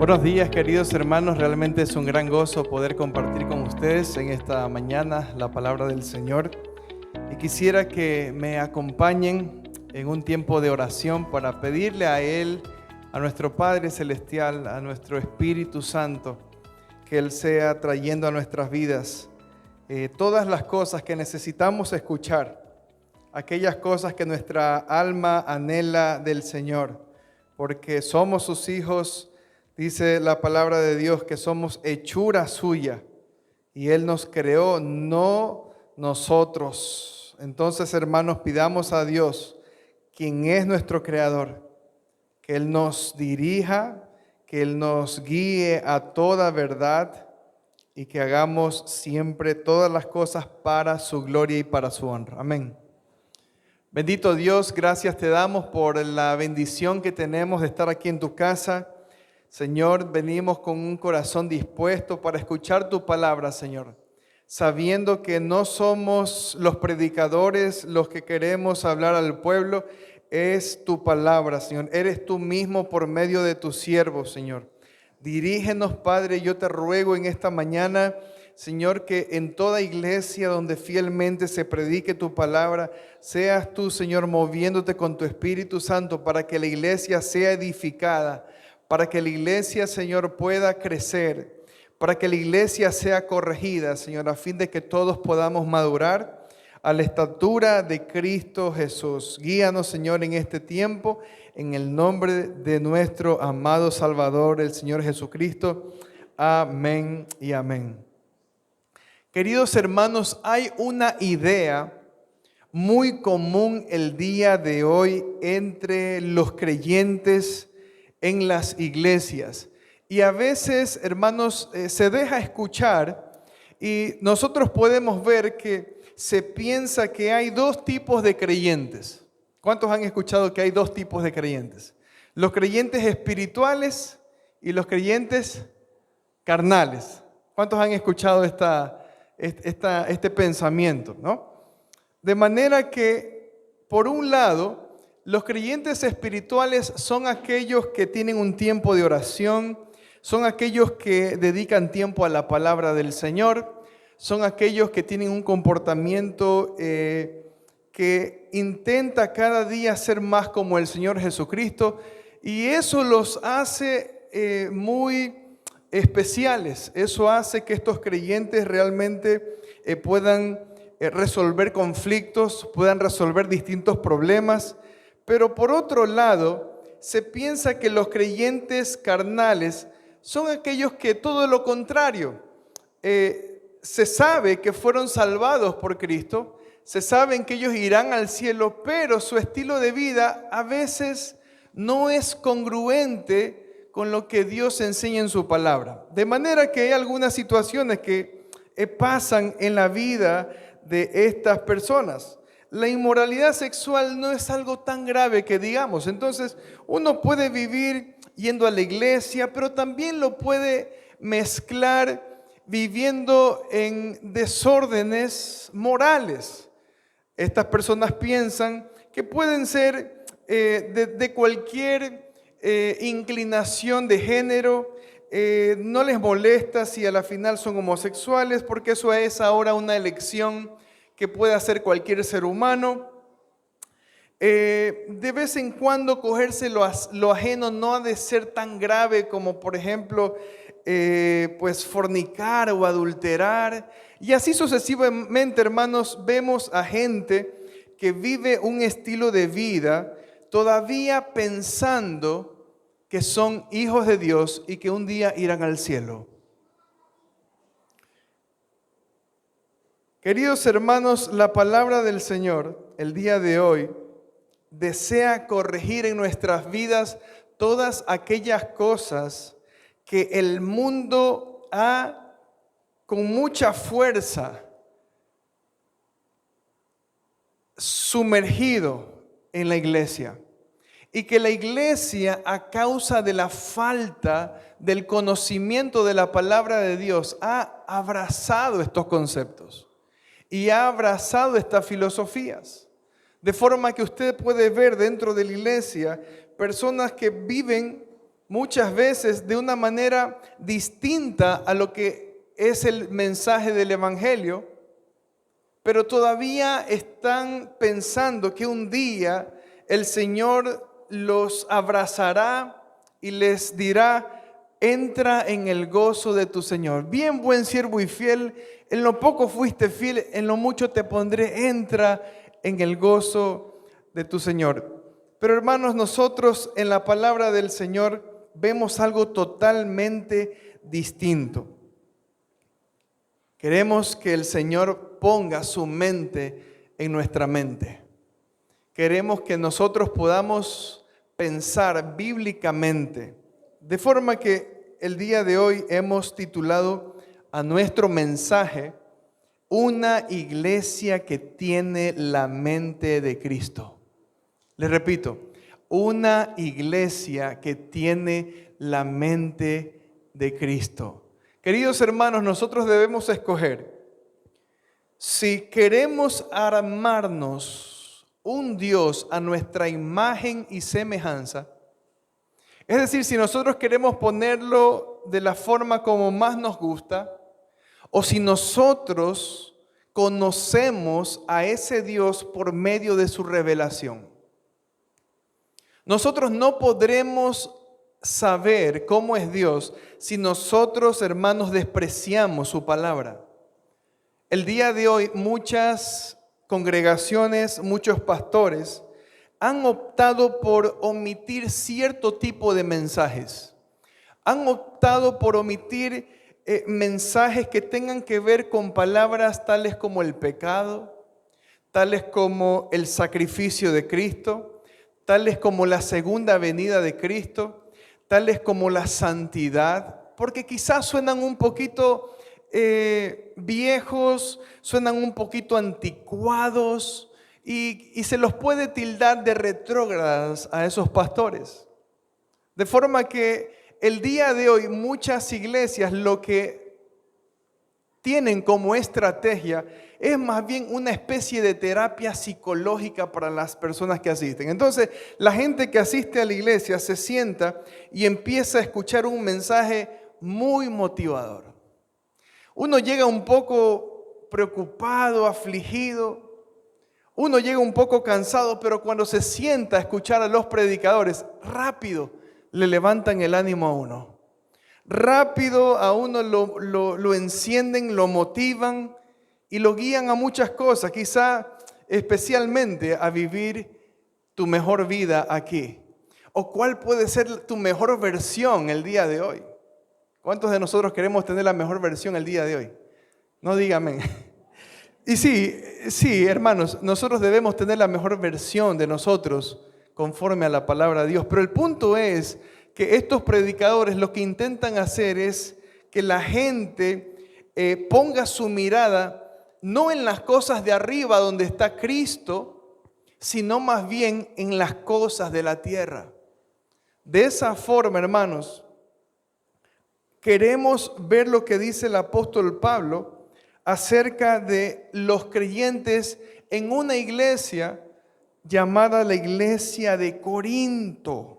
Buenos días, queridos hermanos. Realmente es un gran gozo poder compartir con ustedes en esta mañana la palabra del Señor. Y quisiera que me acompañen en un tiempo de oración para pedirle a Él, a nuestro Padre Celestial, a nuestro Espíritu Santo, que Él sea trayendo a nuestras vidas todas las cosas que necesitamos escuchar, aquellas cosas que nuestra alma anhela del Señor, porque somos sus hijos. Dice la palabra de Dios que somos hechura suya y Él nos creó, no nosotros. Entonces, hermanos, pidamos a Dios, quien es nuestro creador, que Él nos dirija, que Él nos guíe a toda verdad y que hagamos siempre todas las cosas para su gloria y para su honra. Amén. Bendito Dios, gracias te damos por la bendición que tenemos de estar aquí en tu casa. Señor, venimos con un corazón dispuesto para escuchar tu palabra, Señor, sabiendo que no somos los predicadores los que queremos hablar al pueblo, es tu palabra, Señor. Eres tú mismo por medio de tus siervos, Señor. Dirígenos, Padre, yo te ruego en esta mañana, Señor, que en toda iglesia donde fielmente se predique tu palabra, seas tú, Señor, moviéndote con tu Espíritu Santo para que la iglesia sea edificada, para que la iglesia, Señor, pueda crecer, para que la iglesia sea corregida, Señor, a fin de que todos podamos madurar a la estatura de Cristo Jesús. Guíanos, Señor, en este tiempo, en el nombre de nuestro amado Salvador, el Señor Jesucristo. Amén y amén. Queridos hermanos, hay una idea muy común el día de hoy entre los creyentes en las iglesias. Y a veces, hermanos, se deja escuchar y nosotros podemos ver que se piensa que hay dos tipos de creyentes. ¿Cuántos han escuchado que hay dos tipos de creyentes? Los creyentes espirituales y los creyentes carnales. ¿Cuántos han escuchado este pensamiento, no? De manera que, por un lado, los creyentes espirituales son aquellos que tienen un tiempo de oración, son aquellos que dedican tiempo a la palabra del Señor, son aquellos que tienen un comportamiento que intenta cada día ser más como el Señor Jesucristo, y eso los hace muy especiales. Eso hace que estos creyentes realmente puedan resolver conflictos, puedan resolver distintos problemas. Pero por otro lado, se piensa que los creyentes carnales son aquellos que todo lo contrario. Se sabe que fueron salvados por Cristo, se saben que ellos irán al cielo, pero su estilo de vida a veces no es congruente con lo que Dios enseña en su palabra. De manera que hay algunas situaciones que pasan en la vida de estas personas. La inmoralidad sexual no es algo tan grave que digamos. Entonces, uno puede vivir yendo a la iglesia, pero también lo puede mezclar viviendo en desórdenes morales. Estas personas piensan que pueden ser de cualquier inclinación de género. No les molesta si a la final son homosexuales, porque eso es ahora una elección que puede hacer cualquier ser humano. De vez en cuando cogerse lo ajeno no ha de ser tan grave como, por ejemplo, pues fornicar o adulterar. Y así sucesivamente, hermanos, vemos a gente que vive un estilo de vida todavía pensando que son hijos de Dios y que un día irán al cielo. Queridos hermanos, la palabra del Señor el día de hoy desea corregir en nuestras vidas todas aquellas cosas que el mundo ha con mucha fuerza sumergido en la iglesia. Y que la iglesia, a causa de la falta del conocimiento de la palabra de Dios, ha abrazado estos conceptos y ha abrazado estas filosofías. De forma que usted puede ver dentro de la iglesia personas que viven muchas veces de una manera distinta a lo que es el mensaje del Evangelio, pero todavía están pensando que un día el Señor los abrazará y les dirá: entra en el gozo de tu Señor. Bien, buen siervo y fiel, en lo poco fuiste fiel, en lo mucho te pondré, entra en el gozo de tu Señor. Pero hermanos, nosotros en la palabra del Señor vemos algo totalmente distinto. Queremos que el Señor ponga su mente en nuestra mente. Queremos que nosotros podamos pensar bíblicamente, de forma que el día de hoy hemos titulado a nuestro mensaje: una iglesia que tiene la mente de Cristo. Les repito, una iglesia que tiene la mente de Cristo. Queridos hermanos, nosotros debemos escoger si queremos armarnos un Dios a nuestra imagen y semejanza. Es decir, si nosotros queremos ponerlo de la forma como más nos gusta, o si nosotros conocemos a ese Dios por medio de su revelación. Nosotros no podremos saber cómo es Dios si nosotros, hermanos, despreciamos su palabra. El día de hoy muchas congregaciones, muchos pastores han optado por omitir cierto tipo de mensajes. Han optado por omitir mensajes que tengan que ver con palabras tales como el pecado, tales como el sacrificio de Cristo, tales como la segunda venida de Cristo, tales como la santidad, porque quizás suenan un poquito viejos, suenan un poquito anticuados y se los puede tildar de retrógradas a esos pastores. De forma que el día de hoy muchas iglesias lo que tienen como estrategia es más bien una especie de terapia psicológica para las personas que asisten. Entonces, la gente que asiste a la iglesia se sienta y empieza a escuchar un mensaje muy motivador. Uno llega un poco preocupado, afligido. Uno llega un poco cansado, pero cuando se sienta a escuchar a los predicadores, rápido le levantan el ánimo a uno. Rápido a uno lo encienden, lo motivan y lo guían a muchas cosas, quizá especialmente a vivir tu mejor vida aquí. ¿O cuál puede ser tu mejor versión el día de hoy? ¿Cuántos de nosotros queremos tener la mejor versión el día de hoy? No díganme. Y sí, hermanos, nosotros debemos tener la mejor versión de nosotros conforme a la palabra de Dios. Pero el punto es que estos predicadores lo que intentan hacer es que la gente ponga su mirada no en las cosas de arriba donde está Cristo, sino más bien en las cosas de la tierra. De esa forma, hermanos, queremos ver lo que dice el apóstol Pablo acerca de los creyentes en una iglesia llamada la iglesia de Corinto.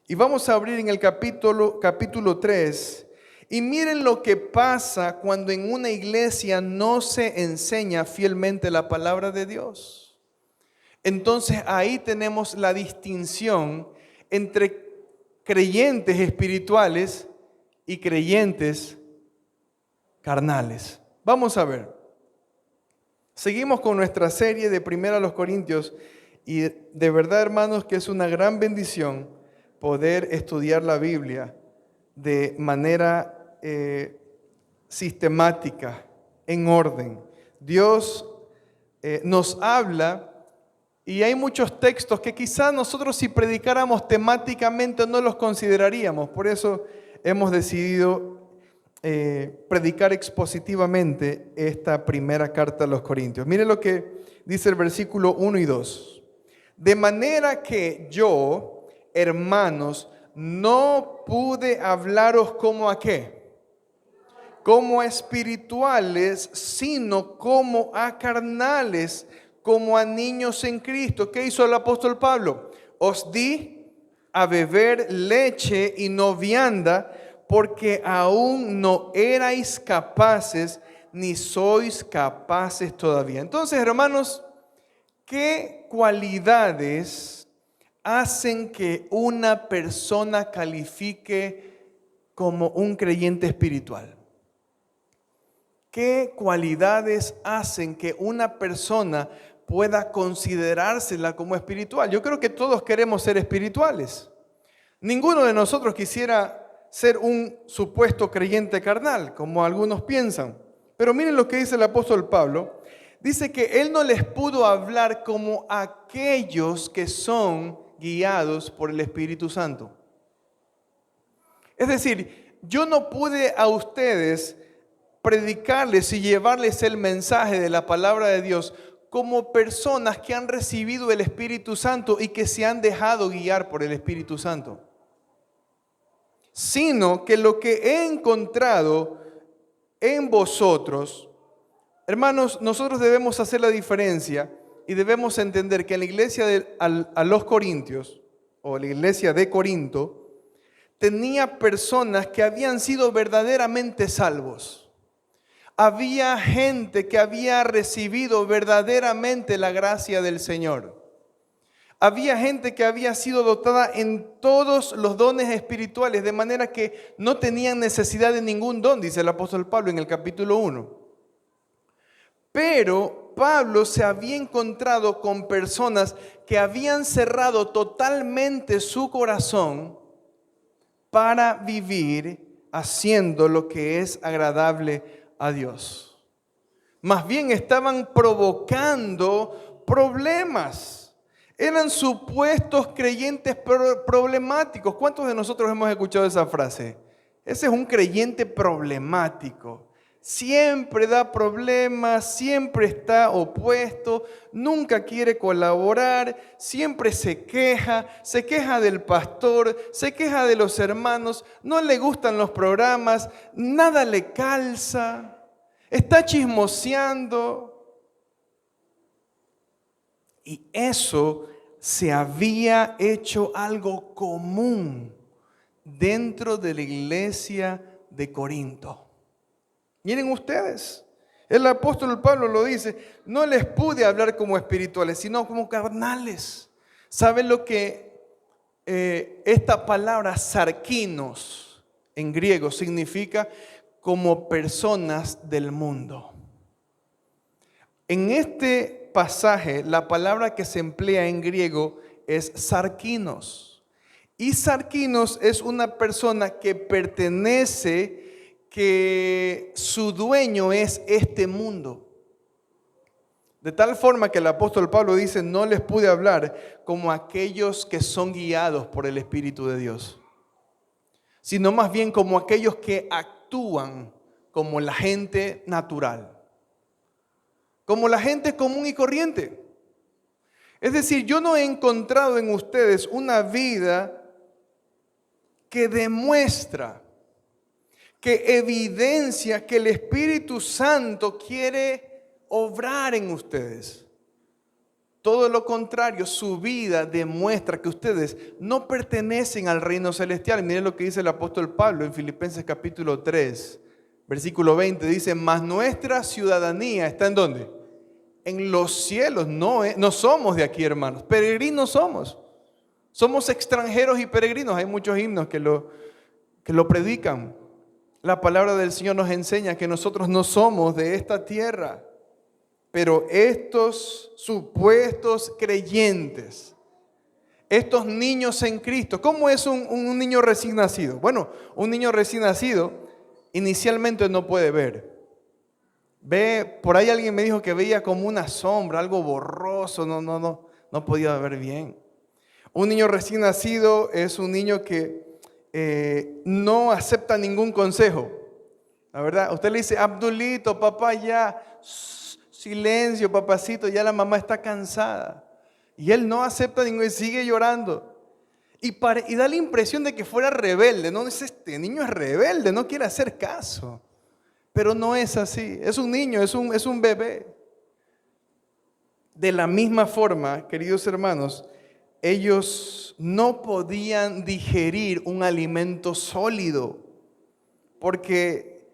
Y vamos a abrir en el capítulo 3. Y miren lo que pasa cuando en una iglesia no se enseña fielmente la palabra de Dios. Entonces ahí tenemos la distinción entre creyentes espirituales y creyentes carnales. Vamos a ver. Seguimos con nuestra serie de 1 Corintios y de verdad, hermanos, que es una gran bendición poder estudiar la Biblia de manera sistemática, en orden. Dios nos habla y hay muchos textos que quizás nosotros si predicáramos temáticamente no los consideraríamos. Por eso hemos decidido predicar expositivamente esta primera carta a los Corintios. Mire lo que dice el versículo 1 y 2. De manera que yo, hermanos, no pude hablaros como a qué, como a espirituales, sino como a carnales, como a niños en Cristo. ¿Qué hizo el apóstol Pablo? Os di a beber leche y no vianda, porque aún no erais capaces, ni sois capaces todavía. Entonces, hermanos, ¿qué cualidades hacen que una persona califique como un creyente espiritual? ¿Qué cualidades hacen que una persona pueda considerársela como espiritual? Yo creo que todos queremos ser espirituales. Ninguno de nosotros quisiera ser un supuesto creyente carnal, como algunos piensan. Pero miren lo que dice el apóstol Pablo. Dice que él no les pudo hablar como aquellos que son guiados por el Espíritu Santo. Es decir, yo no pude a ustedes predicarles y llevarles el mensaje de la palabra de Dios como personas que han recibido el Espíritu Santo y que se han dejado guiar por el Espíritu Santo, sino que lo que he encontrado en vosotros, hermanos, nosotros debemos hacer la diferencia y debemos entender que en la iglesia a los Corintios, o la iglesia de Corinto, tenía personas que habían sido verdaderamente salvos. Había gente que había recibido verdaderamente la gracia del Señor. Había gente que había sido dotada en todos los dones espirituales, de manera que no tenían necesidad de ningún don, dice el apóstol Pablo en el capítulo 1. Pero Pablo se había encontrado con personas que habían cerrado totalmente su corazón para vivir haciendo lo que es agradable a Dios. Más bien estaban provocando problemas. Eran supuestos creyentes problemáticos. ¿Cuántos de nosotros hemos escuchado esa frase? Ese es un creyente problemático. Siempre da problemas, siempre está opuesto, nunca quiere colaborar, siempre se queja del pastor, se queja de los hermanos, no le gustan los programas, nada le calza, está chismoseando. Y eso se había hecho algo común dentro de la iglesia de Corinto. Miren ustedes, el apóstol Pablo lo dice, no les pude hablar como espirituales, sino como carnales. ¿Saben lo que esta palabra sarkinos en griego significa? Como personas del mundo. En este pasaje, la palabra que se emplea en griego es sarkinos. Y sarkinos es una persona que pertenece, que su dueño es este mundo. De tal forma que el apóstol Pablo dice, no les pude hablar como aquellos que son guiados por el Espíritu de Dios, sino más bien como aquellos que actúan como la gente natural, como la gente común y corriente. Es decir, yo no he encontrado en ustedes una vida que demuestra, que evidencia que el Espíritu Santo quiere obrar en ustedes. Todo lo contrario, su vida demuestra que ustedes no pertenecen al reino celestial. Miren lo que dice el apóstol Pablo en Filipenses capítulo 3, versículo 20. Dice, mas nuestra ciudadanía está ¿en dónde? En los cielos. No somos de aquí, hermanos. Peregrinos somos. Somos extranjeros y peregrinos. Hay muchos himnos que lo predican. La palabra del Señor nos enseña que nosotros no somos de esta tierra, pero estos supuestos creyentes, estos niños en Cristo, ¿cómo es un niño recién nacido? Bueno, un niño recién nacido inicialmente no puede ver. Por ahí alguien me dijo que veía como una sombra, algo borroso, no podía ver bien. Un niño recién nacido es un niño que no acepta ningún consejo. La verdad, usted le dice, Abdulito, papá, ya, silencio, papacito, ya la mamá está cansada. Y él no acepta ningún, sigue llorando. Y da la impresión de que fuera rebelde, ¿no? Este niño es rebelde, no quiere hacer caso. Pero no es así, es un niño, es un bebé. De la misma forma, queridos hermanos, ellos no podían digerir un alimento sólido porque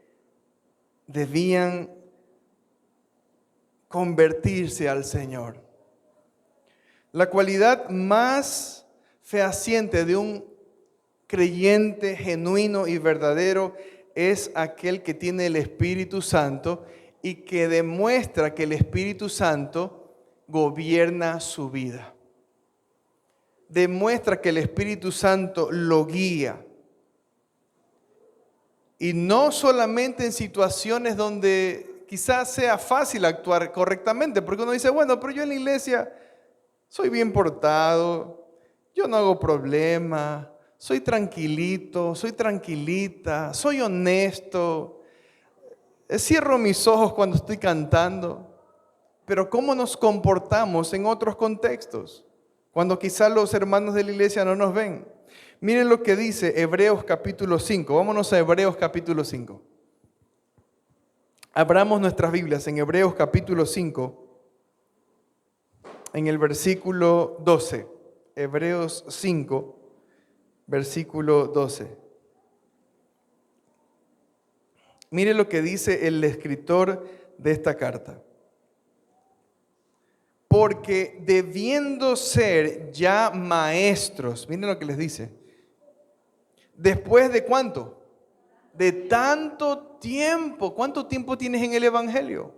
debían convertirse al Señor. La cualidad más fehaciente de un creyente genuino y verdadero es aquel que tiene el Espíritu Santo y que demuestra que el Espíritu Santo gobierna su vida. Demuestra que el Espíritu Santo lo guía. Y no solamente en situaciones donde quizás sea fácil actuar correctamente, porque uno dice, bueno, pero yo en la iglesia soy bien portado, yo no hago problema, soy tranquilito, soy tranquilita, soy honesto, cierro mis ojos cuando estoy cantando. Pero ¿cómo nos comportamos en otros contextos? Cuando quizás los hermanos de la iglesia no nos ven. Miren lo que dice Hebreos capítulo 5. Vámonos a Hebreos capítulo 5. Abramos nuestras Biblias en Hebreos capítulo 5, en el versículo 12. Hebreos 5, versículo 12. Mire lo que dice el escritor de esta carta. Porque debiendo ser ya maestros, miren lo que les dice. ¿Después de cuánto? De tanto tiempo. ¿Cuánto tiempo tienes en el Evangelio?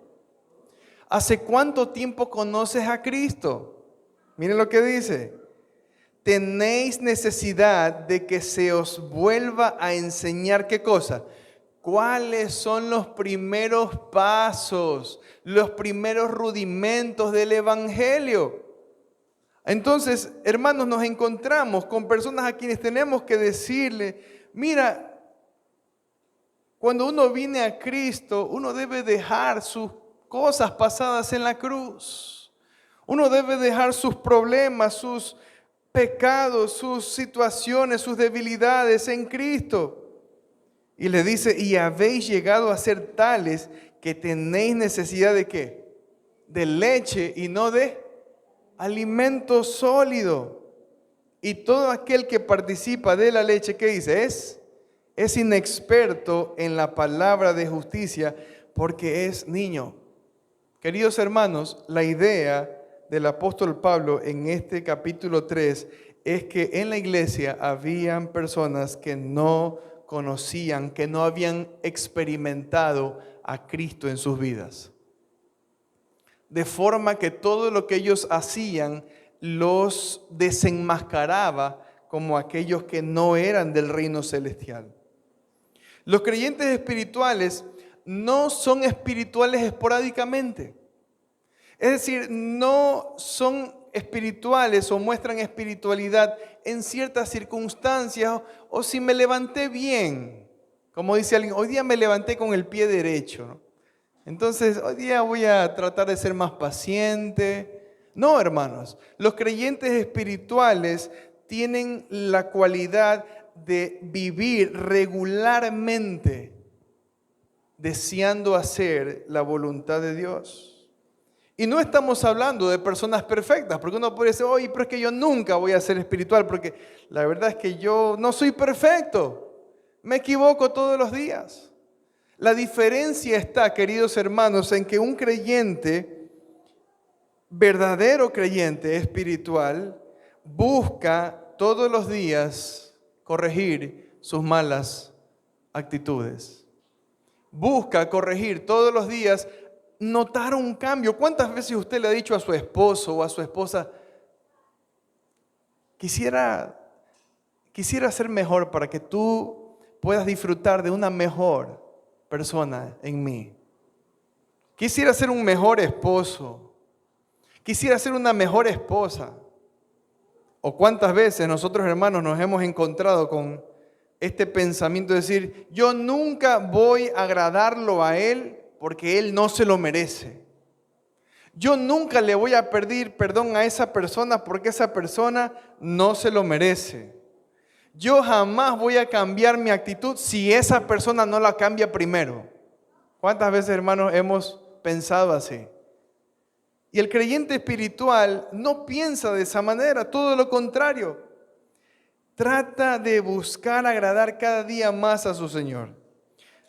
¿Hace cuánto tiempo conoces a Cristo? Miren lo que dice. Tenéis necesidad de que se os vuelva a enseñar, ¿qué cosa? ¿Cuáles son los primeros pasos, los primeros rudimentos del Evangelio? Entonces, hermanos, nos encontramos con personas a quienes tenemos que decirle, mira, cuando uno viene a Cristo, uno debe dejar sus cosas pasadas en la cruz. Uno debe dejar sus problemas, sus pecados, sus situaciones, sus debilidades en Cristo. Y le dice, y habéis llegado a ser tales que tenéis necesidad de ¿qué? De leche y no de alimento sólido. Y todo aquel que participa de la leche, ¿qué dice? Es inexperto en la palabra de justicia porque es niño. Queridos hermanos, la idea del apóstol Pablo en este capítulo 3 es que en la iglesia habían personas que no conocían, que no habían experimentado a Cristo en sus vidas. De forma que todo lo que ellos hacían los desenmascaraba como aquellos que no eran del reino celestial. Los creyentes espirituales no son espirituales esporádicamente. Es decir, no son espirituales o muestran espiritualidad en ciertas circunstancias o si me levanté bien, como dice alguien, hoy día me levanté con el pie derecho, ¿no? Entonces hoy día voy a tratar de ser más paciente. No, hermanos, los creyentes espirituales tienen la cualidad de vivir regularmente deseando hacer la voluntad de Dios. Y no estamos hablando de personas perfectas, porque uno puede decir, oye, pero es que yo nunca voy a ser espiritual, porque la verdad es que yo no soy perfecto, me equivoco todos los días. La diferencia está, queridos hermanos, en que un creyente, verdadero creyente espiritual, busca todos los días corregir sus malas actitudes. Busca corregir todos los días notar un cambio. ¿Cuántas veces usted le ha dicho a su esposo o a su esposa, quisiera ser mejor para que tú puedas disfrutar de una mejor persona en mí? Quisiera ser un mejor esposo. Quisiera ser una mejor esposa. ¿O cuántas veces nosotros, hermanos, nos hemos encontrado con este pensamiento de decir, yo nunca voy a agradarlo a él porque él no se lo merece? Yo nunca le voy a pedir perdón a esa persona porque esa persona no se lo merece. Yo jamás voy a cambiar mi actitud si esa persona no la cambia primero. ¿Cuántas veces, hermanos, hemos pensado así? Y el creyente espiritual no piensa de esa manera, todo lo contrario. Trata de buscar agradar cada día más a su Señor.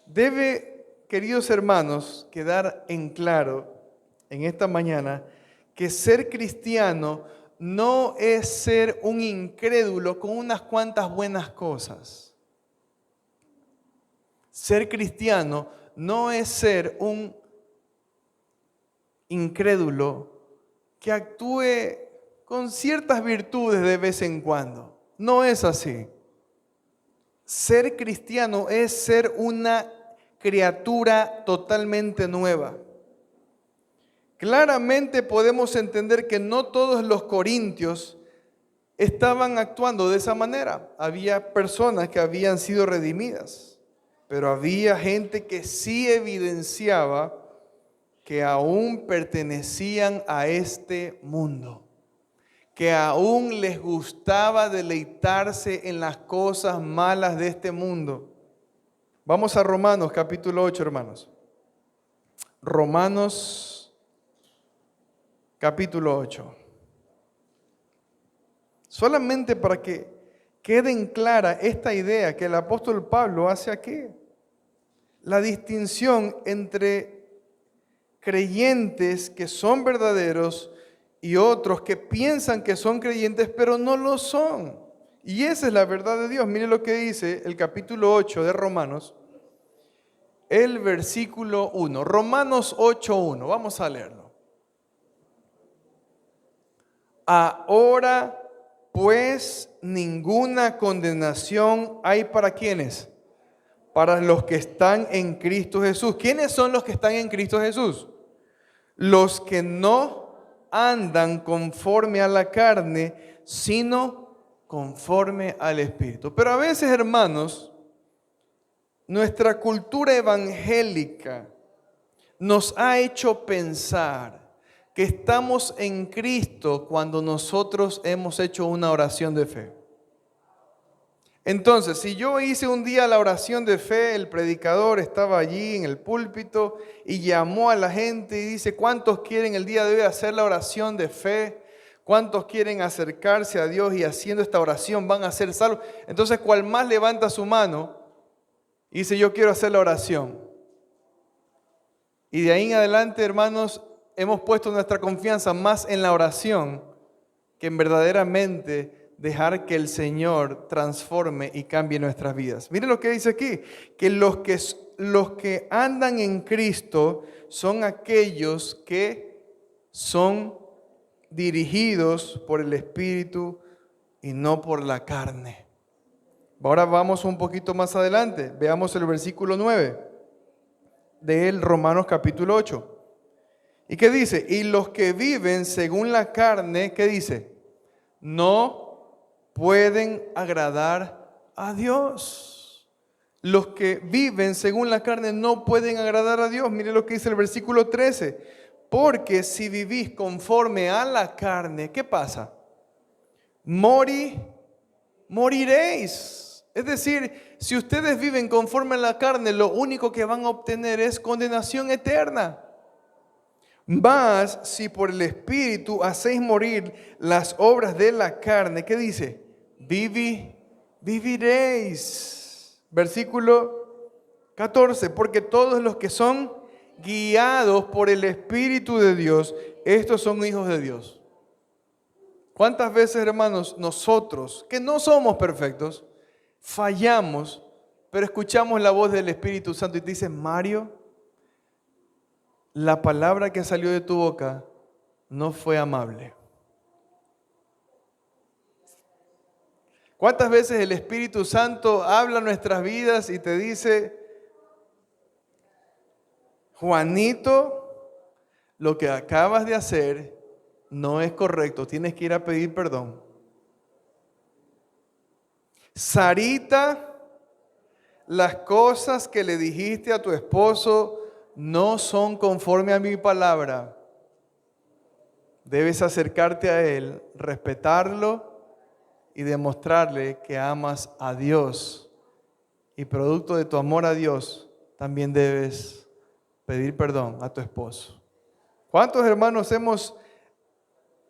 Debe, queridos hermanos, quedar en claro en esta mañana que ser cristiano no es ser un incrédulo con unas cuantas buenas cosas. Ser cristiano no es ser un incrédulo que actúe con ciertas virtudes de vez en cuando. No es así. Ser cristiano es ser una criatura totalmente nueva. Claramente podemos entender que no todos los corintios estaban actuando de esa manera. Había personas que habían sido redimidas, pero había gente que sí evidenciaba que aún pertenecían a este mundo, que aún les gustaba deleitarse en las cosas malas de este mundo. Vamos a Romanos capítulo 8, hermanos. Romanos capítulo 8. Solamente para que quede en clara esta idea que el apóstol Pablo hace aquí. La distinción entre creyentes que son verdaderos y otros que piensan que son creyentes, pero no lo son. Y esa es la verdad de Dios. Mire lo que dice el capítulo 8 de Romanos, el versículo 1. Romanos 8:1. Vamos a leerlo. Ahora, pues, ninguna condenación hay para ¿quiénes? Para los que están en Cristo Jesús. ¿Quiénes son los que están en Cristo Jesús? Los que no andan conforme a la carne, sino conforme al Espíritu. Pero a veces, hermanos, nuestra cultura evangélica nos ha hecho pensar que estamos en Cristo cuando nosotros hemos hecho una oración de fe. Entonces, si yo hice un día la oración de fe, el predicador estaba allí en el púlpito y llamó a la gente y dice, ¿cuántos quieren el día de hoy hacer la oración de fe? ¿Cuántos quieren acercarse a Dios y haciendo esta oración van a ser salvos? Entonces, cual más levanta su mano y dice, yo quiero hacer la oración. Y de ahí en adelante, hermanos, hemos puesto nuestra confianza más en la oración que en verdaderamente dejar que el Señor transforme y cambie nuestras vidas. Miren lo que dice aquí, que los que andan en Cristo son aquellos que son dirigidos por el Espíritu y no por la carne. Ahora vamos un poquito más adelante, veamos el versículo 9 del Romanos capítulo 8. ¿Y qué dice? Y los que viven según la carne, ¿qué dice? No pueden agradar a Dios. Los que viven según la carne no pueden agradar a Dios. Mire lo que dice el versículo 13. Porque si vivís conforme a la carne, ¿qué pasa? Moriréis. Es decir, si ustedes viven conforme a la carne, lo único que van a obtener es condenación eterna. Mas si por el Espíritu hacéis morir las obras de la carne, ¿qué dice? Viviréis. Versículo 14, porque todos los que son guiados por el Espíritu de Dios, estos son hijos de Dios. ¿Cuántas veces, hermanos, nosotros, que no somos perfectos, fallamos, pero escuchamos la voz del Espíritu Santo y te dice, Mario, la palabra que salió de tu boca no fue amable? ¿Cuántas veces el Espíritu Santo habla en nuestras vidas y te dice, Juanito, lo que acabas de hacer no es correcto, tienes que ir a pedir perdón? Sarita, las cosas que le dijiste a tu esposo no son conforme a mi palabra. Debes acercarte a él, respetarlo y demostrarle que amas a Dios. Y producto de tu amor a Dios, también debes pedir perdón a tu esposo. ¿Cuántos hermanos hemos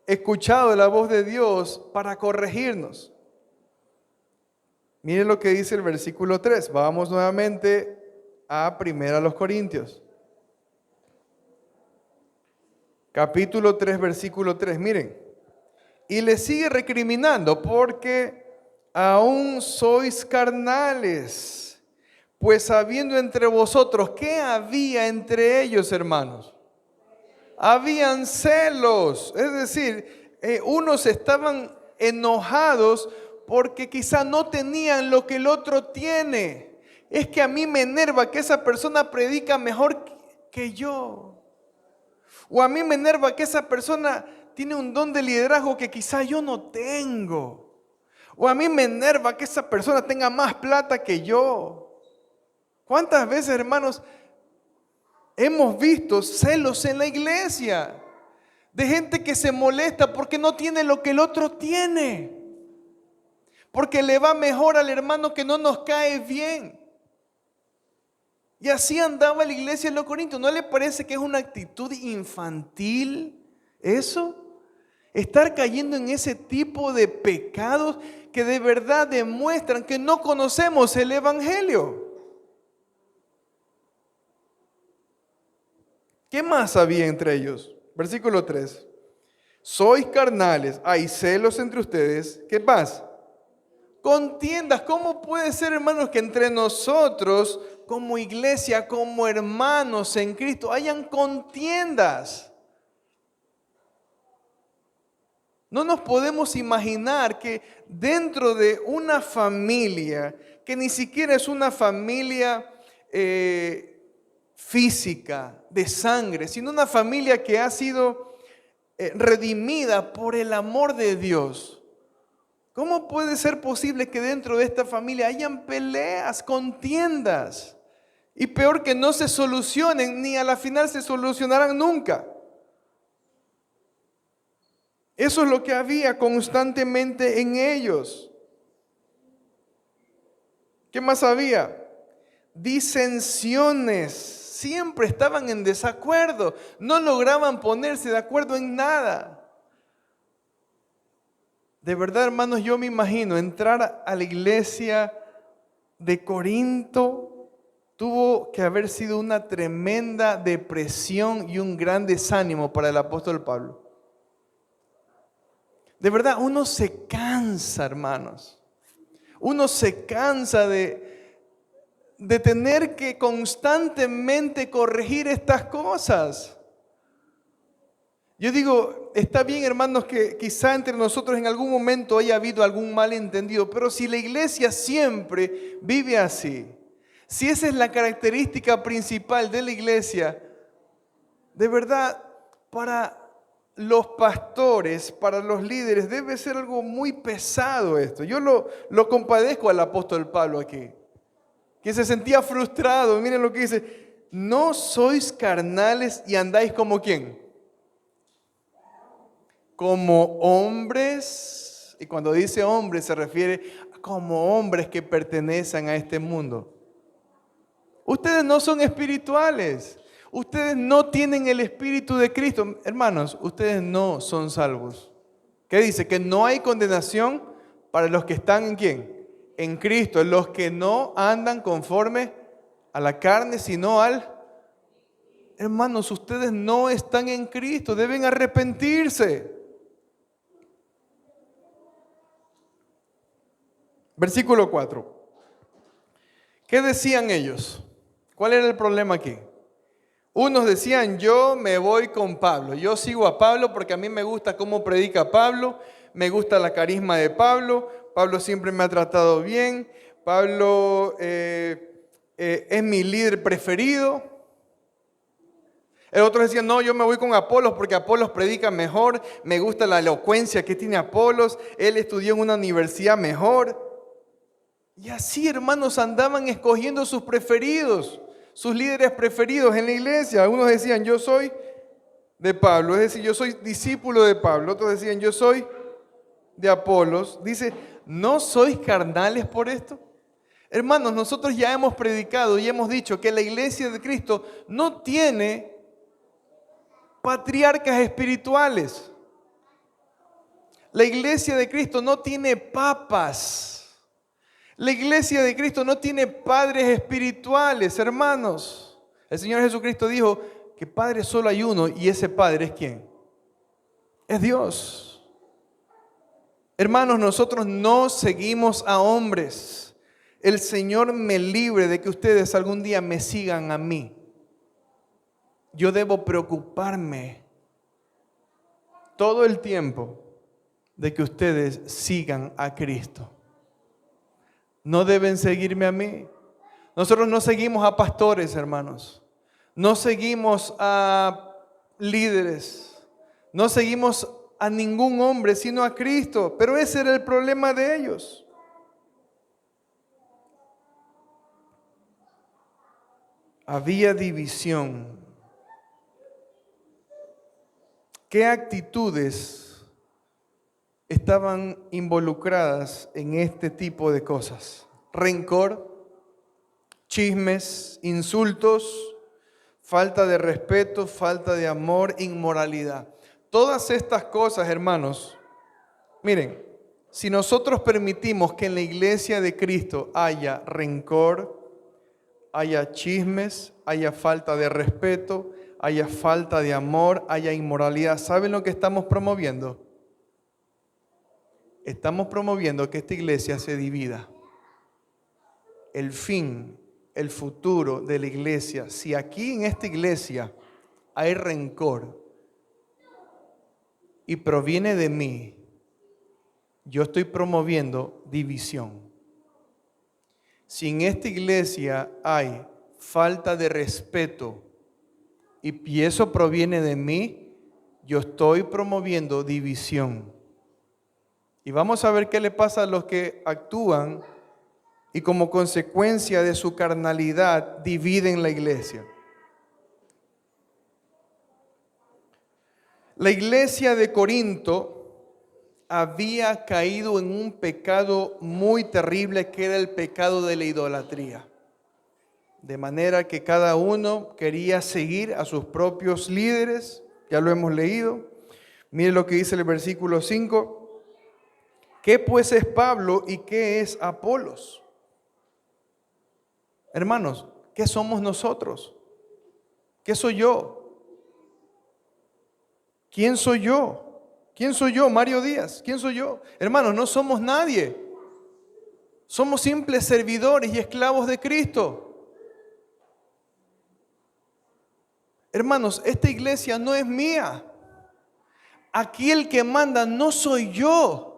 escuchado la voz de Dios para corregirnos? Miren lo que dice el versículo 3. Vamos nuevamente a 1 Corintios. Capítulo 3, versículo 3. Miren. Y le sigue recriminando porque aún sois carnales. Pues habiendo entre vosotros, ¿qué había entre ellos, hermanos? Habían celos. Es decir, unos estaban enojados porque quizá no tenían lo que el otro tiene. Es que a mí me enerva que esa persona predica mejor que yo. O a mí me enerva que esa persona tiene un don de liderazgo que quizá yo no tengo. O a mí me enerva que esa persona tenga más plata que yo. ¿Cuántas veces, hermanos, hemos visto celos en la iglesia? De gente que se molesta porque no tiene lo que el otro tiene. Porque le va mejor al hermano que no nos cae bien. Y así andaba la iglesia en los Corintios. ¿No le parece que es una actitud infantil eso? Estar cayendo en ese tipo de pecados que de verdad demuestran que no conocemos el Evangelio. ¿Qué más había entre ellos? Versículo 3. Sois carnales, hay celos entre ustedes. ¿Qué más? Contiendas. ¿Cómo puede ser, hermanos, que entre nosotros, como iglesia, como hermanos en Cristo, hayan contiendas? No nos podemos imaginar que dentro de una familia, que ni siquiera es una familia física, de sangre, sino una familia que ha sido redimida por el amor de Dios. ¿Cómo puede ser posible que dentro de esta familia hayan peleas, contiendas? Y peor, que no se solucionen, ni a la final se solucionarán nunca. Eso es lo que había constantemente en ellos. ¿Qué más había? Disensiones. Siempre estaban en desacuerdo. No lograban ponerse de acuerdo en nada. De verdad, hermanos, yo me imagino entrar a la iglesia de Corinto. Tuvo que haber sido una tremenda depresión y un gran desánimo para el apóstol Pablo. De verdad, uno se cansa, hermanos. Uno se cansa de tener que constantemente corregir estas cosas. Yo digo, está bien, hermanos, que quizá entre nosotros en algún momento haya habido algún malentendido, pero si la iglesia siempre vive así, si esa es la característica principal de la iglesia, de verdad, para los pastores, para los líderes, debe ser algo muy pesado esto. Yo lo compadezco al apóstol Pablo aquí, que se sentía frustrado. Miren lo que dice: no sois carnales y andáis como ¿quién? Como hombres. Y cuando dice hombres se refiere a como hombres que pertenecen a este mundo. Ustedes no son espirituales. Ustedes no tienen el Espíritu de Cristo. Hermanos, ustedes no son salvos. ¿Qué dice? Que no hay condenación para los que están ¿en quién? En Cristo. Los que no andan conforme a la carne, sino al... Hermanos, ustedes no están en Cristo. Deben arrepentirse. Versículo 4. ¿Qué decían ellos? ¿Cuál era el problema aquí? Unos decían: yo me voy con Pablo, yo sigo a Pablo porque a mí me gusta cómo predica Pablo, me gusta la carisma de Pablo, Pablo siempre me ha tratado bien, Pablo es mi líder preferido. El otro decía: no, yo me voy con Apolos porque Apolos predica mejor, me gusta la elocuencia que tiene Apolos, él estudió en una universidad mejor. Y así, hermanos, andaban escogiendo sus preferidos, sus líderes preferidos en la iglesia. Algunos decían: yo soy de Pablo, es decir, yo soy discípulo de Pablo. Otros decían: yo soy de Apolos. Dice: ¿no sois carnales por esto? Hermanos, nosotros ya hemos predicado y hemos dicho que la iglesia de Cristo no tiene patriarcas espirituales. La iglesia de Cristo no tiene papas. La iglesia de Cristo no tiene padres espirituales, hermanos. El Señor Jesucristo dijo que Padre solo hay uno, y ese Padre es ¿quién? Es Dios. Hermanos, nosotros no seguimos a hombres. El Señor me libre de que ustedes algún día me sigan a mí. Yo debo preocuparme todo el tiempo de que ustedes sigan a Cristo. No deben seguirme a mí. Nosotros no seguimos a pastores, hermanos. No seguimos a líderes. No seguimos a ningún hombre, sino a Cristo. Pero ese era el problema de ellos. Había división. ¿Qué actitudes estaban involucradas en este tipo de cosas? Rencor, chismes, insultos, falta de respeto, falta de amor, inmoralidad. Todas estas cosas, hermanos, miren, si nosotros permitimos que en la iglesia de Cristo haya rencor, haya chismes, haya falta de respeto, haya falta de amor, haya inmoralidad, ¿saben lo que estamos promoviendo? Estamos promoviendo que esta iglesia se divida. El fin, el futuro de la iglesia, si aquí en esta iglesia hay rencor y proviene de mí, yo estoy promoviendo división. Si en esta iglesia hay falta de respeto y eso proviene de mí, yo estoy promoviendo división. Y vamos a ver qué le pasa a los que actúan y como consecuencia de su carnalidad dividen la iglesia. La iglesia de Corinto había caído en un pecado muy terrible, que era el pecado de la idolatría. De manera que cada uno quería seguir a sus propios líderes. Ya lo hemos leído. Mire lo que dice el versículo 5. ¿Qué pues es Pablo y qué es Apolos? Hermanos, ¿qué somos nosotros? ¿Qué soy yo? ¿Quién soy yo? ¿Quién soy yo, Mario Díaz? ¿Quién soy yo? Hermanos, no somos nadie. Somos simples servidores y esclavos de Cristo. Hermanos, esta iglesia no es mía. Aquí el que manda no soy yo.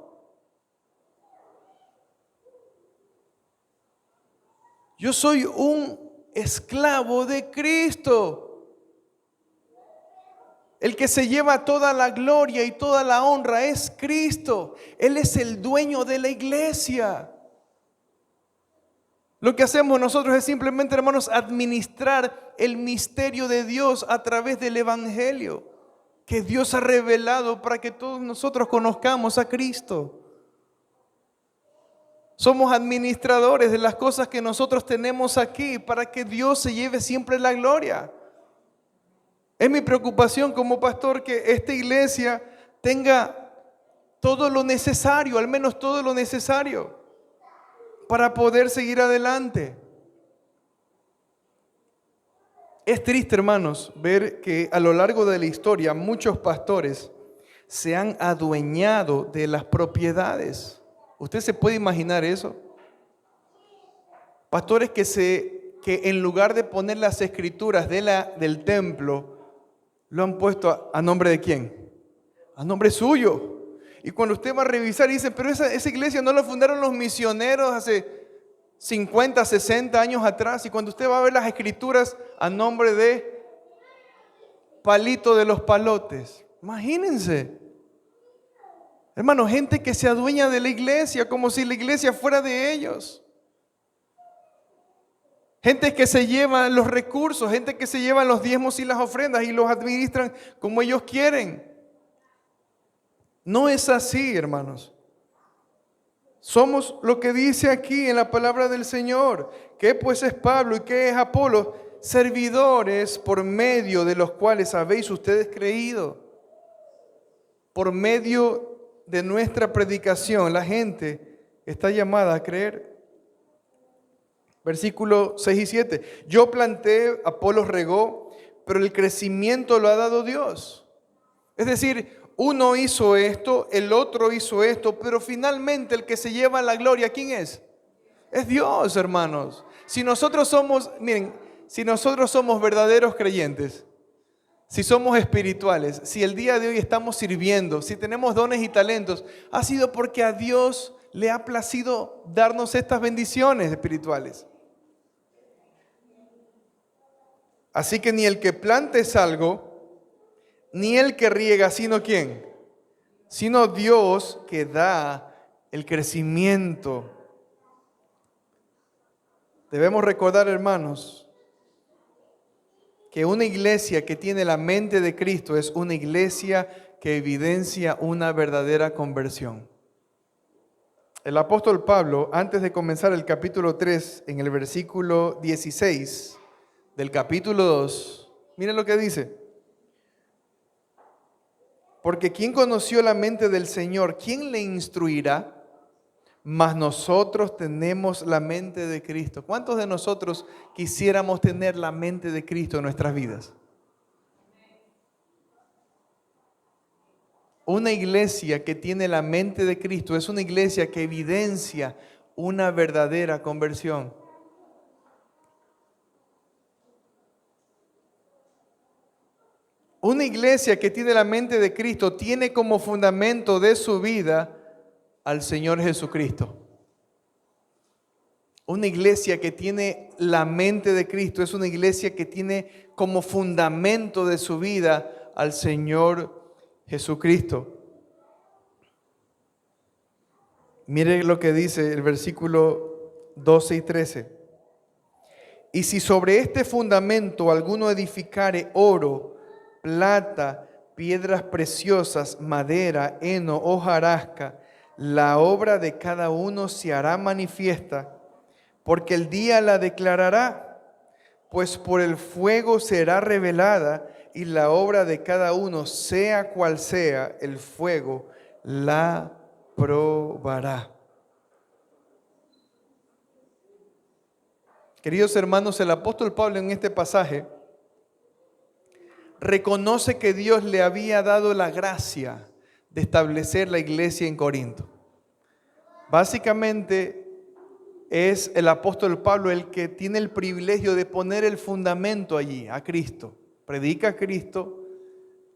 Yo soy un esclavo de Cristo. El que se lleva toda la gloria y toda la honra es Cristo. Él es el dueño de la iglesia. Lo que hacemos nosotros es simplemente, hermanos, administrar el misterio de Dios a través del Evangelio que Dios ha revelado para que todos nosotros conozcamos a Cristo. Somos administradores de las cosas que nosotros tenemos aquí para que Dios se lleve siempre la gloria. Es mi preocupación como pastor que esta iglesia tenga todo lo necesario, al menos todo lo necesario, para poder seguir adelante. Es triste, hermanos, ver que a lo largo de la historia muchos pastores se han adueñado de las propiedades. ¿Usted se puede imaginar eso? Pastores que en lugar de poner las escrituras del templo, lo han puesto a nombre de ¿quién? A nombre suyo. Y cuando usted va a revisar, dice, pero esa iglesia no la fundaron los misioneros hace 50, 60 años atrás. Y cuando usted va a ver las escrituras a nombre de Palito de los Palotes, imagínense. Hermano, gente que se adueña de la iglesia como si la iglesia fuera de ellos. Gente que se lleva los recursos, gente que se lleva los diezmos y las ofrendas y los administran como ellos quieren. No es así, hermanos. Somos lo que dice aquí en la palabra del Señor. ¿Qué pues es Pablo y qué es Apolo? servidores por medio de los cuales habéis ustedes creído. Por medio de nuestra predicación, la gente está llamada a creer. Versículos 6 y 7. Yo planté, Apolos regó, pero el crecimiento lo ha dado Dios. Es decir, uno hizo esto, el otro hizo esto, pero finalmente el que se lleva la gloria, ¿quién es? Es Dios, hermanos. Si nosotros somos, miren, si nosotros somos verdaderos creyentes, si somos espirituales, si el día de hoy estamos sirviendo, si tenemos dones y talentos, ha sido porque a Dios le ha placido darnos estas bendiciones espirituales. Así que ni el que planta es algo, ni el que riega, sino ¿quién? Sino Dios que da el crecimiento. Debemos recordar, hermanos, que una iglesia que tiene la mente de Cristo es una iglesia que evidencia una verdadera conversión. El apóstol Pablo, antes de comenzar el capítulo 3, en el versículo 16 del capítulo 2, miren lo que dice. Porque ¿quién conoció la mente del Señor? ¿Quién le instruirá? Mas nosotros tenemos la mente de Cristo. ¿Cuántos de nosotros quisiéramos tener la mente de Cristo en nuestras vidas? Una iglesia que tiene la mente de Cristo es una iglesia que evidencia una verdadera conversión. Una iglesia que tiene la mente de Cristo tiene como fundamento de su vida al Señor Jesucristo. Una iglesia que tiene la mente de Cristo es una iglesia que tiene como fundamento de su vida al Señor Jesucristo. Mire lo que dice el versículo 12 y 13. Y si sobre este fundamento alguno edificare oro, plata, piedras preciosas, madera, heno, hojarasca, la obra de cada uno se hará manifiesta, porque el día la declarará, pues por el fuego será revelada, y la obra de cada uno, sea cual sea, el fuego la probará. Queridos hermanos, el apóstol Pablo en este pasaje reconoce que Dios le había dado la gracia de establecer la iglesia en Corinto. Básicamente es el apóstol Pablo el que tiene el privilegio de poner el fundamento allí, a Cristo. Predica a Cristo,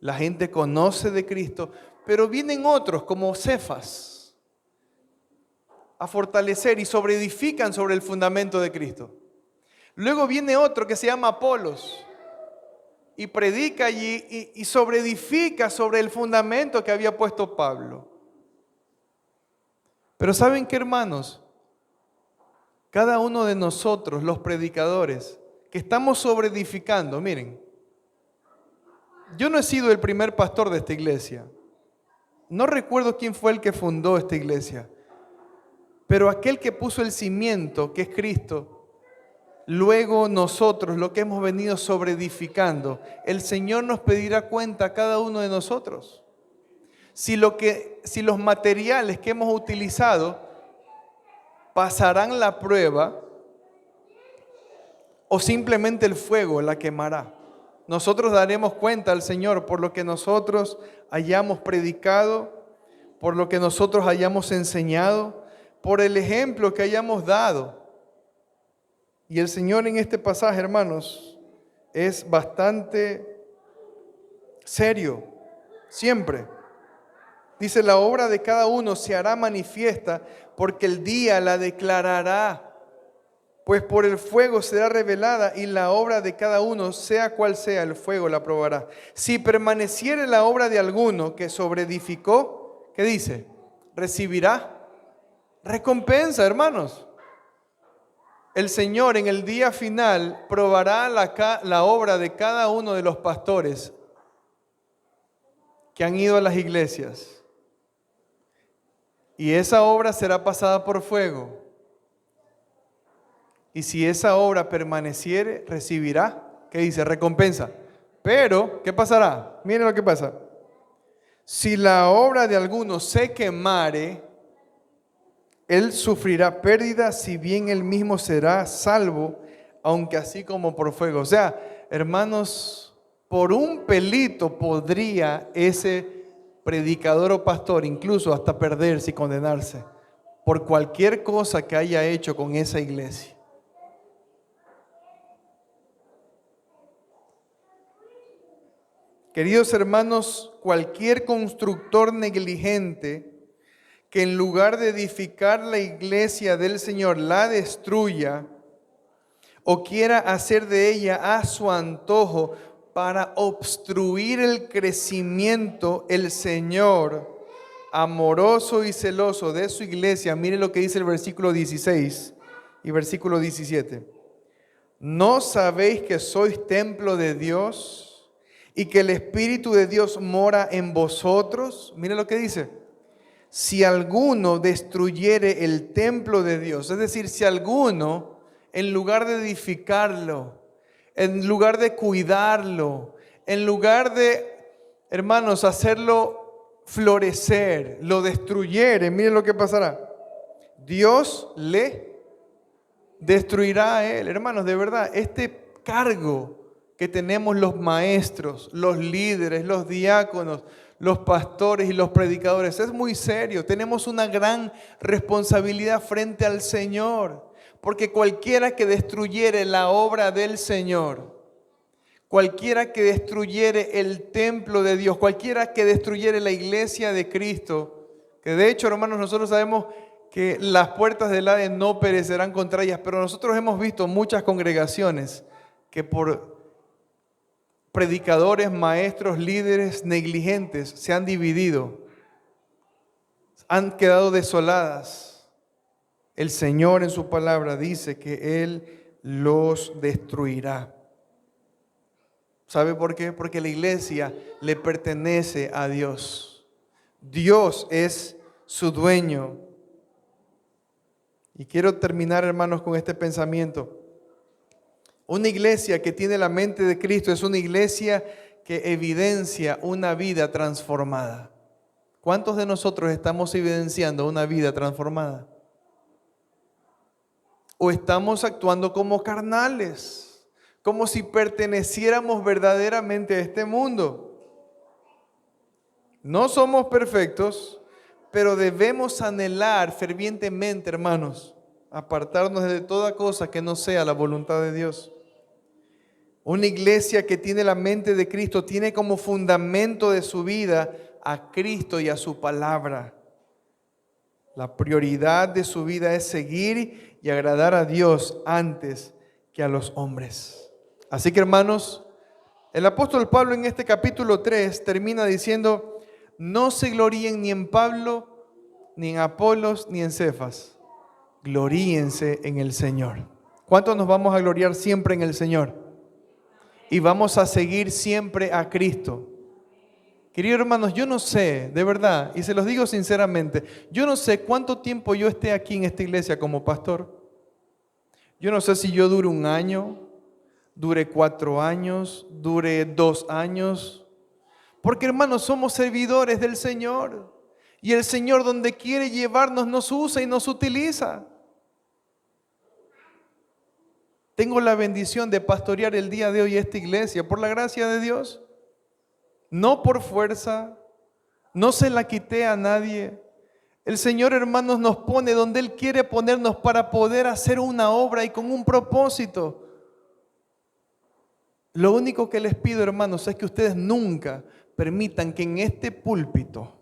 la gente conoce de Cristo, pero vienen otros como Cefas a fortalecer y sobreedifican sobre el fundamento de Cristo. Luego viene otro que se llama Apolos y predica allí y sobreedifica sobre el fundamento que había puesto Pablo. Pero ¿saben qué, hermanos? Cada uno de nosotros, los predicadores, que estamos sobreedificando, miren, yo no he sido el primer pastor de esta iglesia. No recuerdo quién fue el que fundó esta iglesia, pero aquel que puso el cimiento, que es Cristo, luego nosotros, lo que hemos venido sobreedificando, el Señor nos pedirá cuenta a cada uno de nosotros. Si los materiales que hemos utilizado pasarán la prueba o simplemente el fuego la quemará. Nosotros daremos cuenta al Señor por lo que nosotros hayamos predicado, por lo que nosotros hayamos enseñado, por el ejemplo que hayamos dado. Y el Señor en este pasaje, hermanos, es bastante serio, siempre. Dice, la obra de cada uno se hará manifiesta porque el día la declarará. Pues por el fuego será revelada y la obra de cada uno, sea cual sea el fuego, la probará. Si permaneciere la obra de alguno que sobreedificó, ¿qué dice? Recibirá recompensa, hermanos. El Señor en el día final probará la obra de cada uno de los pastores que han ido a las iglesias. Y esa obra será pasada por fuego. Y si esa obra permaneciere, recibirá, ¿qué dice? Recompensa. Pero, ¿qué pasará? Miren lo que pasa. Si la obra de alguno se quemare, él sufrirá pérdida, si bien él mismo será salvo, aunque así como por fuego. O sea, hermanos, por un pelito podría ese predicador o pastor incluso hasta perderse y condenarse por cualquier cosa que haya hecho con esa iglesia. Queridos hermanos, cualquier constructor negligente que en lugar de edificar la iglesia del Señor la destruya o quiera hacer de ella a su antojo para obstruir el crecimiento, el Señor, amoroso y celoso de su iglesia, mire lo que dice el versículo 16 y versículo 17. ¿No sabéis que sois templo de Dios y que el Espíritu de Dios mora en vosotros? Mire lo que dice. Si alguno destruyere el templo de Dios, es decir, si alguno, en lugar de edificarlo, en lugar de cuidarlo, en lugar de, hermanos, hacerlo florecer, lo destruyere, miren lo que pasará. Dios le destruirá a él. Hermanos, de verdad, este cargo que tenemos los maestros, los líderes, los diáconos, los pastores y los predicadores es muy serio. Tenemos una gran responsabilidad frente al Señor, porque cualquiera que destruyere la obra del Señor, cualquiera que destruyere el templo de Dios, cualquiera que destruyere la iglesia de Cristo, que de hecho, hermanos, nosotros sabemos que las puertas del Hades no perecerán contra ellas, pero nosotros hemos visto muchas congregaciones que por predicadores, maestros, líderes negligentes se han dividido, han quedado desoladas. El Señor en su palabra dice que Él los destruirá. ¿Sabe por qué? Porque la iglesia le pertenece a Dios. Dios es su dueño. Y quiero terminar, hermanos, con este pensamiento. Una iglesia que tiene la mente de Cristo es una iglesia que evidencia una vida transformada. ¿Cuántos de nosotros estamos evidenciando una vida transformada? ¿O estamos actuando como carnales? Como si perteneciéramos verdaderamente a este mundo. No somos perfectos, pero debemos anhelar fervientemente, hermanos, apartarnos de toda cosa que no sea la voluntad de Dios. Una iglesia que tiene la mente de Cristo tiene como fundamento de su vida a Cristo y a su palabra. La prioridad de su vida es seguir y agradar a Dios antes que a los hombres. Así que, hermanos, el apóstol Pablo en este capítulo 3 termina diciendo: no se gloríen ni en Pablo, ni en Apolos, ni en Cefas. Gloríense en el Señor. ¿Cuántos nos vamos a gloriar siempre en el Señor? Y vamos a seguir siempre a Cristo. Queridos hermanos, yo no sé, de verdad, y se los digo sinceramente, yo no sé cuánto tiempo yo esté aquí en esta iglesia como pastor. Yo no sé si yo dure 1 año, dure 4 años, dure 2 años. Porque, hermanos, somos servidores del Señor. Y el Señor, donde quiere llevarnos, nos usa y nos utiliza. Tengo la bendición de pastorear el día de hoy esta iglesia por la gracia de Dios. No por fuerza, no se la quité a nadie. El Señor, hermanos, nos pone donde Él quiere ponernos para poder hacer una obra y con un propósito. Lo único que les pido, hermanos, es que ustedes nunca permitan que en este púlpito,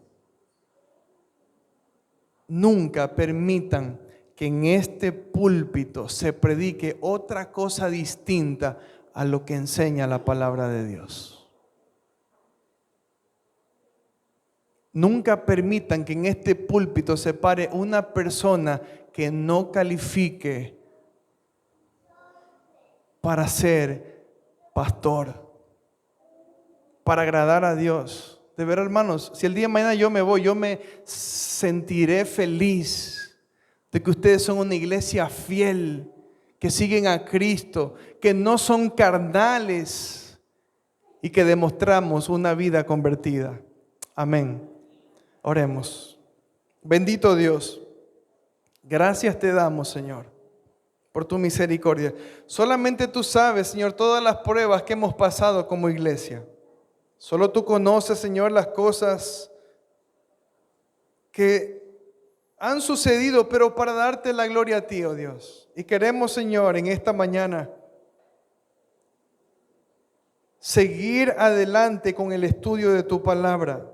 nunca permitan que en este púlpito se predique otra cosa distinta a lo que enseña la palabra de Dios. Nunca permitan que en este púlpito se pare una persona que no califique para ser pastor, para agradar a Dios. De verdad, hermanos, si el día de mañana yo me voy, yo me sentiré feliz de que ustedes son una iglesia fiel, que siguen a Cristo, que no son carnales y que demostramos una vida convertida. Amén. Oremos. Bendito Dios, gracias te damos, Señor, por tu misericordia. Solamente tú sabes, Señor, todas las pruebas que hemos pasado como iglesia. Solo tú conoces, Señor, las cosas que han sucedido, pero para darte la gloria a ti, oh Dios. Y queremos, Señor, en esta mañana seguir adelante con el estudio de tu palabra.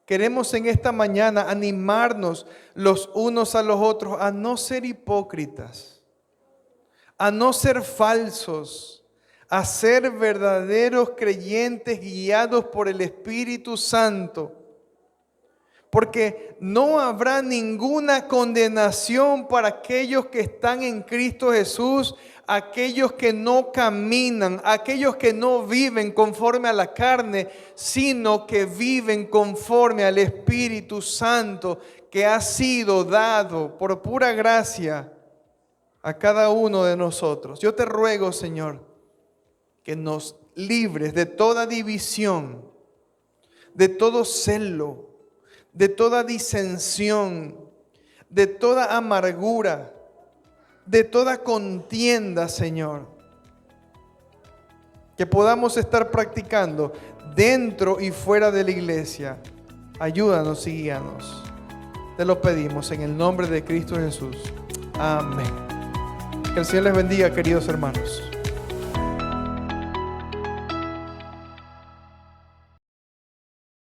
Queremos en esta mañana animarnos los unos a los otros a no ser hipócritas, a no ser falsos, a ser verdaderos creyentes guiados por el Espíritu Santo. Porque no habrá ninguna condenación para aquellos que están en Cristo Jesús, aquellos que no caminan, aquellos que no viven conforme a la carne, sino que viven conforme al Espíritu Santo que ha sido dado por pura gracia a cada uno de nosotros. Yo te ruego, Señor, que nos libres de toda división, de todo celo, de toda disensión, de toda amargura, de toda contienda, Señor. Que podamos estar practicando dentro y fuera de la iglesia. Ayúdanos y guíanos. Te lo pedimos en el nombre de Cristo Jesús. Amén. Que el Señor les bendiga, queridos hermanos.